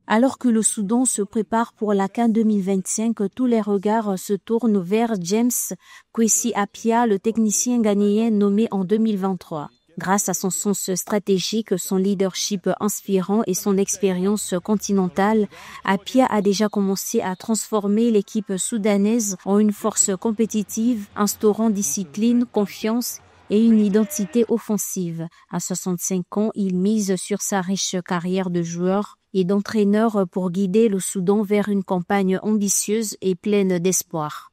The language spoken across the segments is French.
Alors que le Soudan se prépare pour la CAN 2025, tous les regards se tournent vers James Kwesi Appiah, le technicien ghanéen nommé en 2023. Grâce à son sens stratégique, son leadership inspirant et son expérience continentale, Appiah a déjà commencé à transformer l'équipe soudanaise en une force compétitive, instaurant discipline, confiance et une identité offensive. À 65 ans, il mise sur sa riche carrière de joueur et d'entraîneur pour guider le Soudan vers une campagne ambitieuse et pleine d'espoir.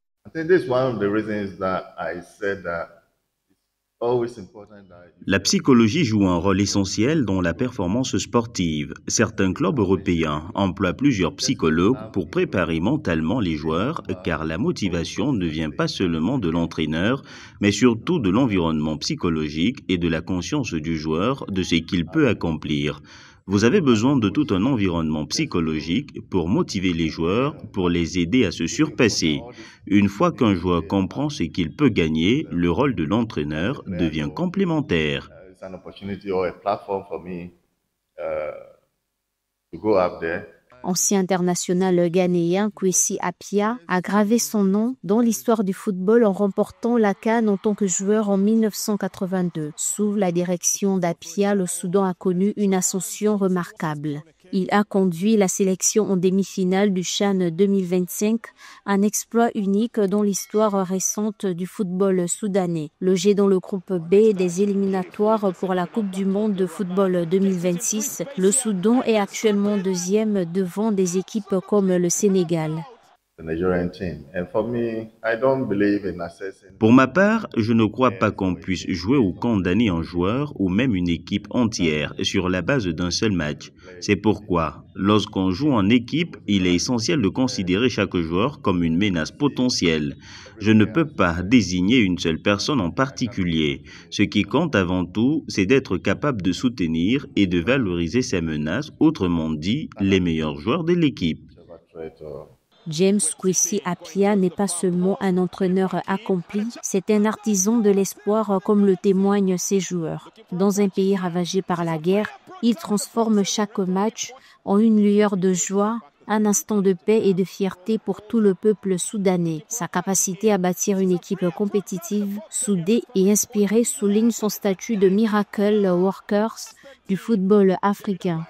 La psychologie joue un rôle essentiel dans la performance sportive. Certains clubs européens emploient plusieurs psychologues pour préparer mentalement les joueurs, car la motivation ne vient pas seulement de l'entraîneur, mais surtout de l'environnement psychologique et de la conscience du joueur de ce qu'il peut accomplir. Vous avez besoin de tout un environnement psychologique pour motiver les joueurs, pour les aider à se surpasser. Une fois qu'un joueur comprend ce qu'il peut gagner, le rôle de l'entraîneur devient complémentaire. Ancien international ghanéen, Kwesi Appiah a gravé son nom dans l'histoire du football en remportant la CAN en tant que joueur en 1982. Sous la direction d'Appiah, le Soudan a connu une ascension remarquable. Il a conduit la sélection en demi-finale du CHAN 2025, un exploit unique dans l'histoire récente du football soudanais. Logé dans le groupe B des éliminatoires pour la Coupe du monde de football 2026, le Soudan est actuellement deuxième devant des équipes comme le Sénégal. Pour ma part, je ne crois pas qu'on puisse jouer ou condamner un joueur ou même une équipe entière sur la base d'un seul match. C'est pourquoi, lorsqu'on joue en équipe, il est essentiel de considérer chaque joueur comme une menace potentielle. Je ne peux pas désigner une seule personne en particulier. Ce qui compte avant tout, c'est d'être capable de soutenir et de valoriser ces menaces, autrement dit, les meilleurs joueurs de l'équipe. James Kwesi Appiah n'est pas seulement un entraîneur accompli, c'est un artisan de l'espoir comme le témoignent ses joueurs. Dans un pays ravagé par la guerre, il transforme chaque match en une lueur de joie, un instant de paix et de fierté pour tout le peuple soudanais. Sa capacité à bâtir une équipe compétitive, soudée et inspirée souligne son statut de miracle workers du football africain.